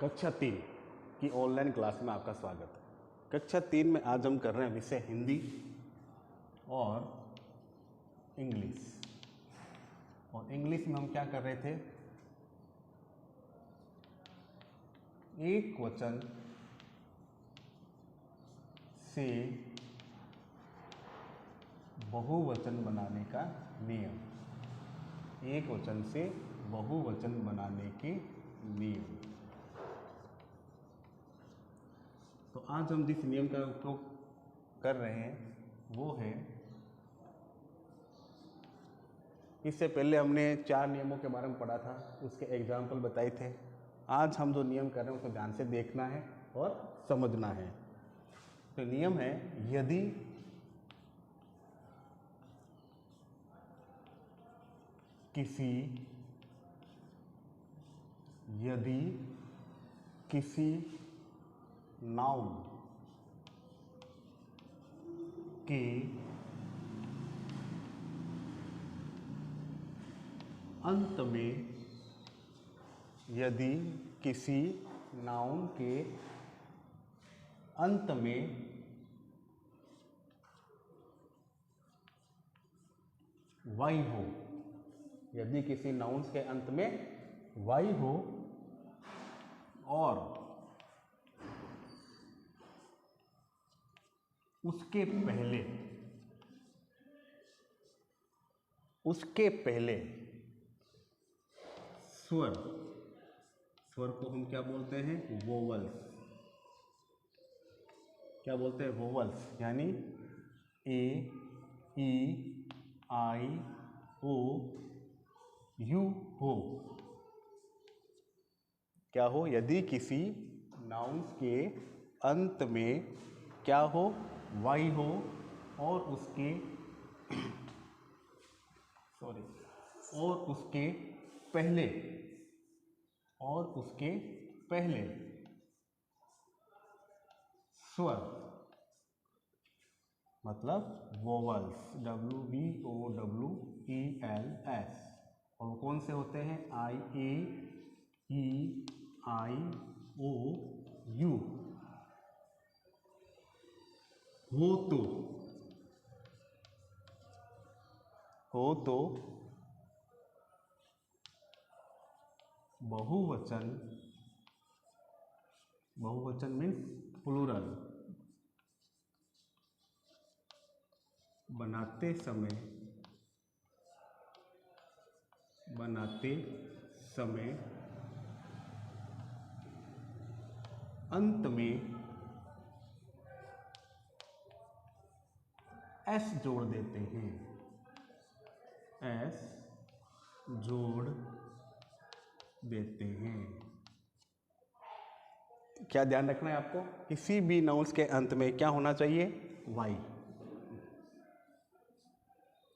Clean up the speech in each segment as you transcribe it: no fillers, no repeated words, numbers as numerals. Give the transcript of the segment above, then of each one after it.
कक्षा 3 की online class में आपका स्वागत है। कक्षा 3 में आज हम कर रहे हैं विषय हिंदी और इंग्लिश। और इंग्लिश में हम क्या कर रहे थे, एक वचन से बहुवचन बनाने का नियम। एक वचन से बहुवचन बनाने के नियम। तो आज हम जिस नियम का उपयोग कर रहे हैं वो है, इससे पहले हमने 4 नियमों के बारे में पढ़ा था, उसके एग्जाम्पल बताए थे। आज हम जो नियम कर रहे हैं उसको ध्यान से देखना है और समझना है। तो नियम है, यदि किसी नाउन के अंत में, यदि किसी नाउन के अंत में वाई हो, यदि किसी नाउन्स के अंत में वाई हो और उसके पहले स्वर को हम क्या बोलते हैं, वोवल्स। क्या बोलते हैं, वोवल्स, यानी ए, ई, आई, ओ, यू हो। क्या हो, यदि किसी नाउन्स के अंत में क्या हो, वाई हो और उसके पहले स्वर, मतलब वोवल्स, WVOWELS। और वो कौन से होते हैं, आई, ए, ई, आई, ओ, यू हो तो बहुवचन मीन्स प्लूरल, बनाते समय अंत में एस जोड़ देते हैं। एस जोड़ देते हैं। क्या ध्यान रखना है आपको, किसी भी नाउन्स के अंत में क्या होना चाहिए, वाई।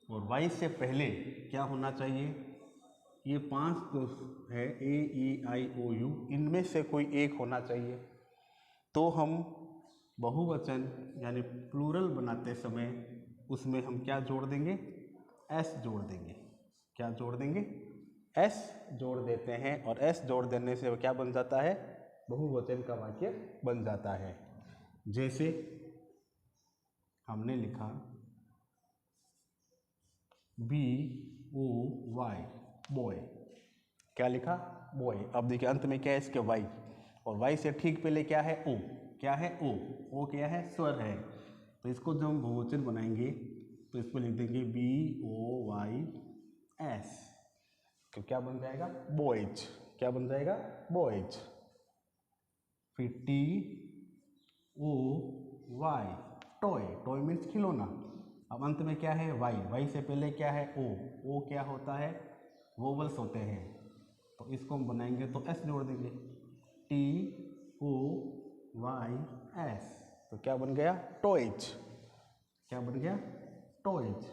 और वाई से पहले क्या होना चाहिए, ये 5 तो है, ए, ई, आई, ओ, यू, इनमें से कोई एक होना चाहिए। तो हम बहुवचन यानी प्लूरल बनाते समय उसमें हम क्या जोड़ देंगे, एस जोड़ देंगे। क्या जोड़ देंगे, एस जोड़ देते हैं। और एस जोड़ देने से क्या बन जाता है, बहुवचन का वाक्य बन जाता है। जैसे हमने लिखा BOY, बॉय। क्या लिखा, बॉय। अब देखिए अंत में क्या है इसके, वाई। और वाई से ठीक पहले क्या है, ओ। क्या है, ओ। ओ क्या है, स्वर है। तो इसको जब हम बहुवचन बनाएंगे तो इसको लिख देंगे BOYS। तो क्या बन जाएगा, बॉयज। क्या बन जाएगा, बॉयज। फिर TOY, टॉय। टॉय मीन्स खिलौना। अब अंत में क्या है, वाई। वाई से पहले क्या है, ओ। ओ क्या होता है, वोवल्स होते हैं। तो इसको हम बनाएंगे तो एस जोड़ देंगे, TOYS। तो क्या बन गया, टॉयज। क्या बन गया, टॉयज।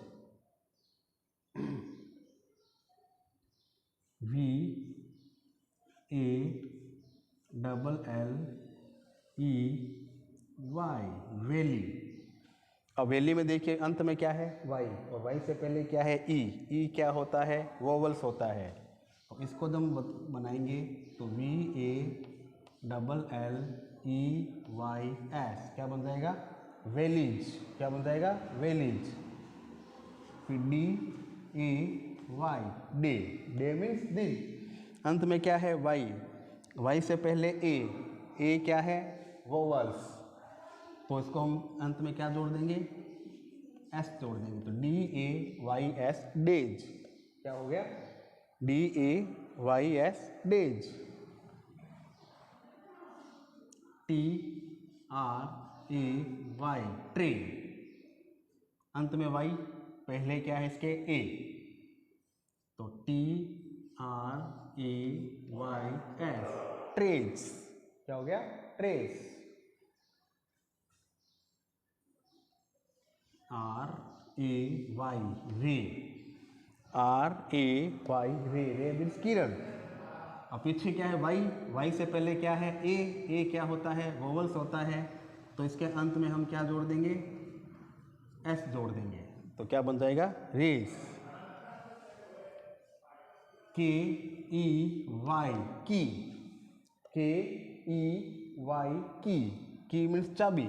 VALLEY, valley. अब वैली में देखिए अंत में क्या है, वाई। और वाई से पहले क्या है, ई। ई क्या होता है, वोवल्स होता है। तो इसको जब हम बनाएंगे तो VALLEY LLEYS क्या बन जाएगा? वेलीज। क्या बन जाएगा? वेलीज। फिर DAY डे, डे मीन्स दिन। अंत में क्या है? वाई। वाई से पहले ए क्या है? वोवल्स। तो इसको हम अंत में क्या जोड़ देंगे? एस जोड़ देंगे। तो DAYS डेज। क्या हो गया? DAYS days. TRAY tray. अंत में वाई, पहले क्या है इसके? ए। तो TRAYS ट्रेज। क्या हो गया? ट्रेस। RAY रे। RAY रे मीन्स किरण। अब पीछे क्या है? वाई। वाई से पहले क्या है? ए क्या होता है? वोवल्स होता है। तो इसके अंत में हम क्या जोड़ देंगे? एस जोड़ देंगे। तो क्या बन जाएगा? रेस। KEY की। KEY की मीन्स चाबी।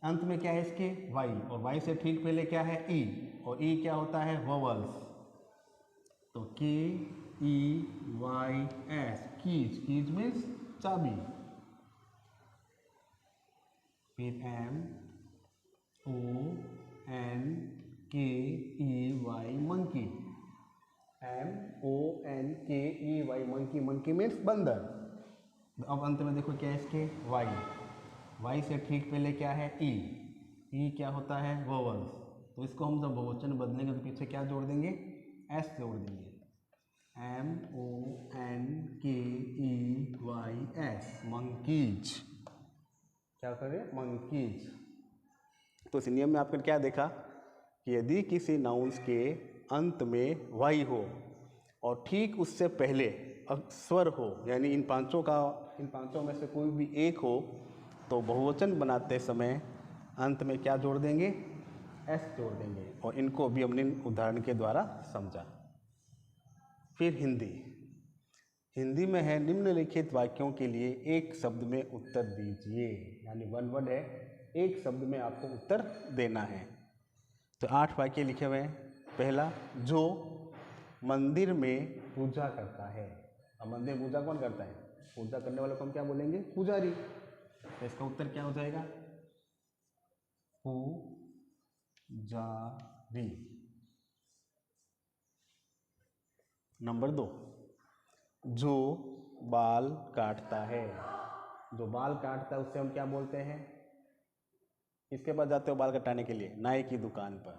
अंत में क्या है इसके? वाई। और वाई से ठीक पहले क्या है? ई। और ई क्या होता है? वोवल्स। तो KEYS कीज। कीज मीन्स चाबी। फिर MONKEY monkey. MONKEY monkey. Monkey means बंदर। अब अंत में देखो क्या है इसके? वाई। वाई से ठीक पहले क्या है? ई। ई क्या होता है? वोवल्स। तो इसको हम जब बहुवचन बदलेंगे तो पीछे क्या जोड़ देंगे? एस जोड़ देंगे। MONKEYS monkeys. क्या करें? मंकीज। तो इस नियम में आपने क्या देखा कि यदि किसी नाउन्स के अंत में वाई हो और ठीक उससे पहले स्वर हो, यानी इन पांचों में से कोई भी एक हो, तो बहुवचन बनाते समय अंत में क्या जोड़ देंगे? एस जोड़ देंगे। और इनको भी हमने उदाहरण के द्वारा समझा। फिर हिंदी में है, निम्नलिखित वाक्यों के लिए एक शब्द में उत्तर दीजिए। यानी वन वर्ड है, एक शब्द में आपको उत्तर देना है। तो 8 वाक्य लिखे हुए हैं। पहला, जो मंदिर में पूजा करता है। अब मंदिर में पूजा कौन करता है? पूजा करने वाले को हम क्या बोलेंगे? पुजारी। तो इसका उत्तर क्या हो जाएगा? पुजारी। नंबर 2, जो बाल काटता है। जो बाल काटता है उससे हम क्या बोलते हैं? किसके पास जाते हो बाल कटाने के लिए? नाई की दुकान पर।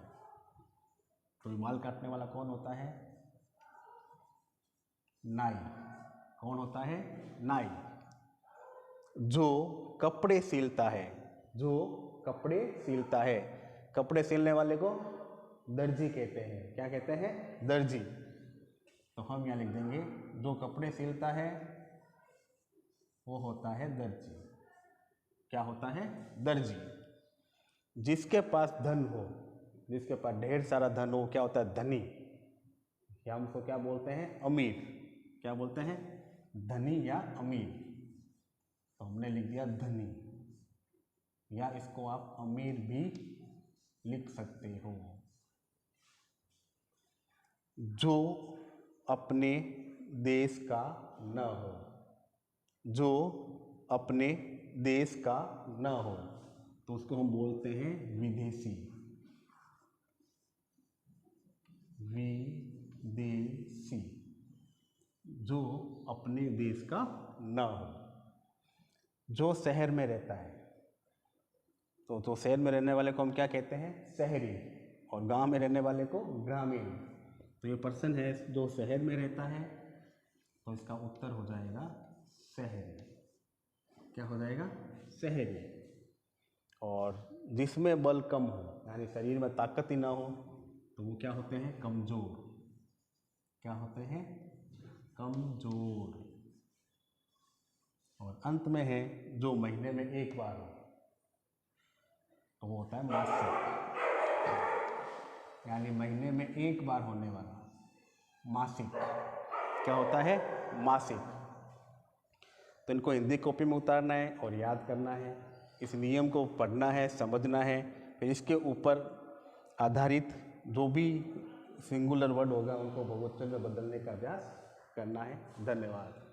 तो बाल काटने वाला कौन होता है? नाई। कौन होता है? नाई। जो कपड़े सिलता है। जो कपड़े सिलता है। कपड़े सिलने वाले को दर्जी कहते हैं। क्या कहते हैं? दर्जी। तो हम यहाँ लिख देंगे, जो कपड़े सिलता है वो होता है दर्जी। क्या होता है? दर्जी। जिसके पास धन हो, जिसके पास ढेर सारा धन हो, क्या होता है? धनी। या हम उसको क्या बोलते हैं? अमीर। क्या बोलते हैं? धनी या अमीर। तो हमने लिख दिया धनी, या इसको आप अमीर भी लिख सकते हो। जो अपने देश का न हो। जो अपने देश का न हो तो उसको हम बोलते हैं विदेशी। विदेशी। जो अपने देश का न हो। जो शहर में रहता है, तो जो शहर में रहने वाले को हम क्या कहते हैं? शहरी। और गांव में रहने वाले को ग्रामीण। तो ये पर्सन है जो शहर में रहता है, तो इसका उत्तर हो जाएगा शहरी। क्या हो जाएगा? शहरी। और जिसमें बल कम हो, यानी शरीर में ताकत ही ना हो, तो वो क्या होते हैं? कमजोर। क्या होते हैं? कमजोर। और अंत में है, जो महीने में एक बार हो, तो वो होता है मासिक। यानी महीने में एक बार होने वाला मासिक क्या होता है? मासिक। तो इनको हिंदी कॉपी में उतारना है और याद करना है। इस नियम को पढ़ना है, समझना है, फिर इसके ऊपर आधारित जो भी सिंगुलर वर्ड होगा उनको बहुवचन में बदलने का अभ्यास करना है। धन्यवाद।